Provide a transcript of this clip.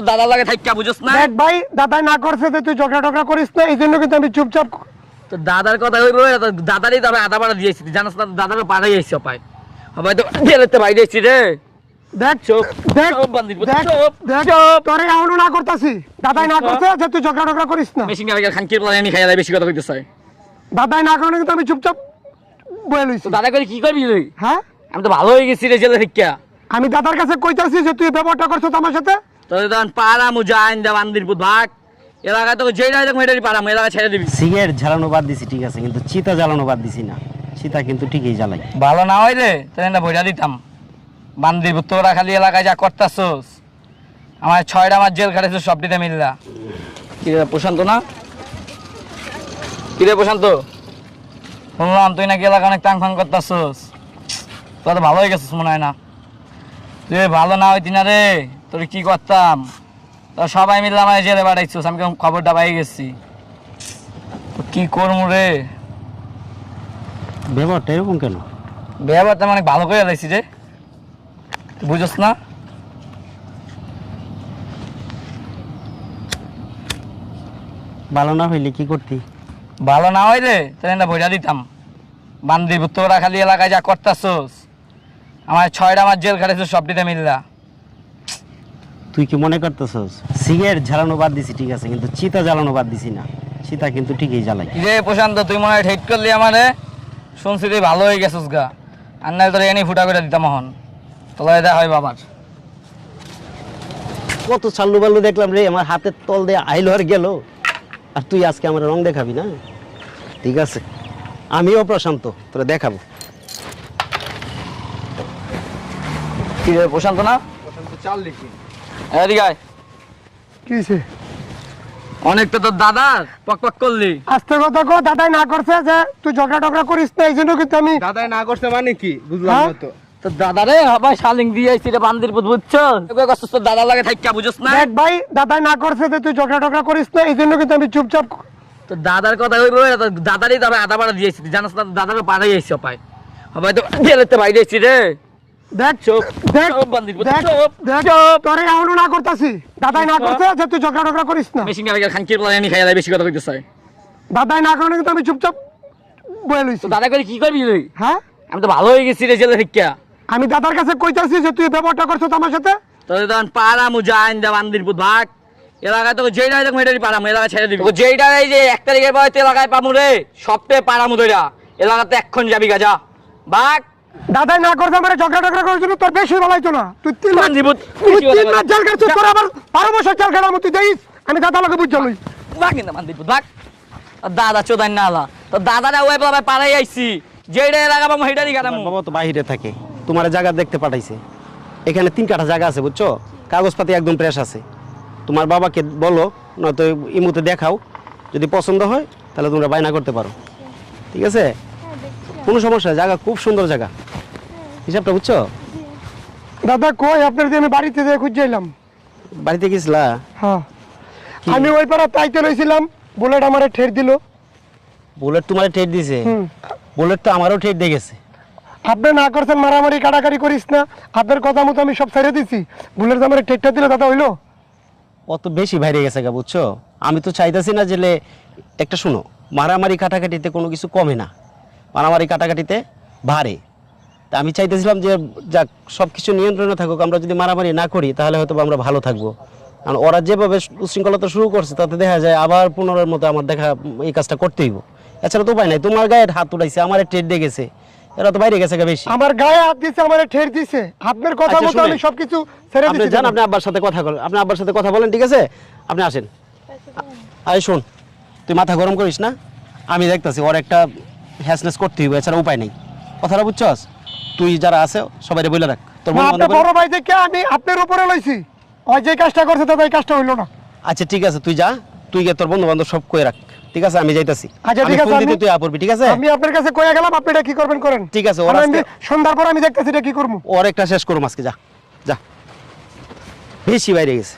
দাদা লাগে থাইকা বুঝছ না দেখ ভাই দাদা না করছে যে তুই ঝগড়া টগড়া করিস না এই জন্য কিন্তু আমি চুপচাপ। তো দাদার কথা হইব দাদারই তবে আধা পাড়া দিয়েছি জানাস না দাদার পাড়াই আইছি পাই হবে তো জেলেতে বাইরে আইছি রে। দেখ চুপ দেখ চুপ বান্দির পুত, দেখ চুপ দেখ চুপ। তোরে এমনও না করতাছি দাদাই না করছে যে তুই ঝগড়া টগড়া করিস না। মেশিন গাড়ি খানকির প্লানি খাইয়া বেশি কথা কইতে চাই। দাদাই না করলে কিন্তু আমি চুপচাপ বয়ে লইছি। তো দাদা করে কি করবি তুই? হ্যাঁ আমি তো ভালো হয়ে গেছি রে জেলে থেকে। আমি দাদার কাছে কইতাছি যে তুই ব্যবহারটা করছিস আমার সাথে। তোর তখন পাড়া মুজাইন দা বান্দির পুত ভাগ এলাকায় তোকে যেই রায় দেখো এটারই পাড়া এলাকা ছেড়ে দিবি। সিগারেট জ্বালানো বাদ দিছি ঠিক আছে, কিন্তু চিতা জ্বালানো বাদ দিছি না। চিতা কিন্তু ঠিকই জ্বালাই। ভালো না হইলে তাহলে না বইটা দিতাম বান্দির পুত। তোরা খালি এলাকায় যা করতাছস আমার 6টা মাস জেল খাটাইছিস সবটিতে মিললা। কি রে প্রশান্ত না? কি রে প্রশান্ত শুনলাম তুই নাকি এলাকা অনেক টাং ফাং করতাছস। তোরা তো ভালো হয়ে গেছিস মনে হয় না। তুই ভালো না হইতি না রে তোর কি করতাম। তোরা সবাই মিললে আমার জেলে বাড়াইছিস, আমি খবরটা পাই গেছি। কি করবো রে? ব্যবহারটা এরকম কেন? ব্যবহারটা অনেক ভালো করে লাইছি রে, তুই বুঝস না? ভালো না হইলে কি করতি? ভালো না হইলে তাহলে না বইটা দিতাম বান্দির পুত। তোরা খালি এলাকায় যা করতাছস আমার 6টা মাস জেল খাটাইছিস সবটিতে মিললা। তুই কি মনে করতেছস সিগারেট জ্বালানো বাদ দিছি ঠিক আছে, কিন্তু চিতা জ্বালানো বাদ দিছি না। চিতা কিন্তু ঠিকই জ্বালাই। কি রে প্রশান্ত তুই মনে হয় ঠেট করলি আমারে? শুনছি তুই ভালো হয়ে গেছিস গা, আর না তোর এনে ফুটা করে দিতাম এখন তোলা দেওয়া হয় বাবার। কত চাল্লু বাল্লু দেখলাম রে, আমার হাতের তল দিয়ে আইলো আর গেল, আর তুই আজকে আমার রং দেখাবি না? ঠিক আছে আমিও প্রশান্ত তোরা দেখাবো। কি রে প্রশান্ত না? চাল লিখি এদিকে আয়। কি হইছে? অনেক তো তোর দাদার পক পক করলি। আস্তে কথা কো, দাদাই না করছে যে তুই ঝগড়া টগড়া করিস না এই জন্য কিন্তু আমি। দাদাই না করছে মানে কি বুঝলাম হ্যাঁ? না তো। তো দাদারে আবার শালিং দিয়ে আইছি রে বান্দির পুত বুঝছো? তোর দাদা লাগে থাইকা বুঝছ না? দেখ ভাই দাদাই না করছে যে তুই ঝগড়া টগড়া করিস না এই জন্য কিন্তু আমি চুপচাপ। তো দাদার কথা হইব দাদারই তবে আধা পাড়া দিয়েছি জানাস না দাদার পাড়াই আইছি পাই হবে তো জেলেতে বাইরে আইছি রে। দেখ চুপ দেখ চুপ বান্দির পুত, দেখ চুপ দেখ তোরে এমনও না করতাছি দাদাই না করছে যে তুই ঝগড়া টগড়া করিস না। মেশিন গাড়ি খানকির প্লানি খাইয়া বেশি কথা কইতে চাই। দাদাই না করলে কিন্তু আমি চুপচাপ বয়ে লইছি। তো দাদা করে কি করবি তুই? হ্যাঁ আমি তো ভালো হয়ে গেছি রে জেলে থেকে। আমি দাদার কাছে কইতাছি যে তুই ব্যবহারটা করছিস আমার সাথে। তোর তখন পাড়া মুজাইন দা বান্দির পুত ভাগ এলাকায় তোকে যেই রায় দেখো এটারই পাড়া এলাকা ছেড়ে দিবি। যেইটা এই যে 1 তারিখের পরে এলাকায় পামু রে সবটে পাড়া মুদইরা এলাকাতে এখন যাবি গাজা ভাগ। দাদাই না করছে আমার ঝগড়া টগড়া করার জন্য তোর বেশি বলাইতো না। তুই 3 মাস বান্দির পুত তুই 3 মাস জেল কাটছিস, তোর আবার 12 বছর জেল কাটার মতো দেইস। আমি দাদা লোকে বুঝ লই। ভাগ না বান্দির পুত ভাগ। আর দাদা চোদাই না আলা তো দাদারা ওই বাবা পাড়াই আইছি যেইটা এলাকা পামু হেটারই গাড়ামু। বাবা তো বাইরে থাকে, তোমার জায়গা দেখতে পাঠাইছে। এখানে 3 কাঠা জায়গা আছে বুঝছো, কাগজপাতি একদম ফ্রেশ আছে। তোমার বাবাকে বলো নয়তো ইমুতে দেখাও, যদি পছন্দ হয় তাহলে তোমরা বায়না করতে পারো। ঠিক আছে কোনো সমস্যা, জায়গা খুব সুন্দর জায়গা। হিসাবটা বুঝছো? দাদা কই আপনার যে আমি বাড়িতে যেয়ে খুঁজছিলাম। বাড়িতে গেছিলা? হ্যাঁ আমি ওই পাড়া তাইতে রইছিলাম, বুলেট আমারে ঠের দিল। বুলেট তোমার ঠেট দিছে? বুলেট তো আমারও ঠেট দিয়ে গেছে। আপনি না করছেন মারামারি কাটাকাটি করিস না, আপনার কথা মতো আমি সব ছেড়ে দিছি। বুলেট আমারে ঠেরটা দিল দাদা হইলো। অত বেশি বাইরে গেছে গা বুঝছো। আমি তো চাইতেছি না জেলে একটা শুনো, মারামারি কাটাকাটিতে কোনো কিছু কমে না, মারামারি কাটাকাটিতে ভারে। তা আমি চাইতেছিলাম যে যাক সব কিছু নিয়ন্ত্রণে থাকুক, আমরা যদি মারামারি না করি তাহলে হয়তো আমরা ভালো থাকবো। কারণ ওরা যেভাবে উশৃঙ্খলতা শুরু করছে তাতে দেখা যায় আবার পুনরের মতো আমার দেখা এই কাজটা করতেই হইব। এছাড়া তো উপায় নাই। তোমার গায়ে হাত উঠাইছে, আমার ট্রেড দিয়ে গেছে, এরা তো বাইরে গেছে গা বেশি। আমার গায়ে হাত দিছে, আমারে ঠের দিছে। আপনার কথা আচ্ছা, মতো শুনেন। আমি সবকিছু ছেড়ে আপনি দিছি। যান, আপনি আব্বার সাথে কথা বলেন, আপনি আব্বার সাথে কথা বলেন। ঠিক আছে আপনি আসেন। আরে শোন, তুই মাথা গরম করিস না, আমি দেখতেছি ওর একটা হ্যাসনেস করতে হইব, এছাড়া উপায় নেই। কথাটা বুঝছস? তুই যারা আছে সবাই বলে রাখ। তোর না, আপনি বড় ভাই দেখে আমি আপনার উপরে লইছি। ওই যে কাজটা করছে দাদা এই কাজটা হইলো না। আচ্ছা ঠিক আছে তুই যা, তুই গিয়ে তোর বন্ধু বান্ধব সব কই রাখ। ঠিক আছে আমি যাইতাছি। আচ্ছা ঠিক আছে, তুই আপরবি। ঠিক আছে আমি আপনার কাছে কইয়া গেলাম, আপনি এটা কি করবেন করেন। ঠিক আছে, ওর আজকে সন্ধ্যার পর আমি দেখতেছি এটা কি করবো। ওর একটা শেষ করুম আজকে। যা যা, বেশি বাইরে গেছে।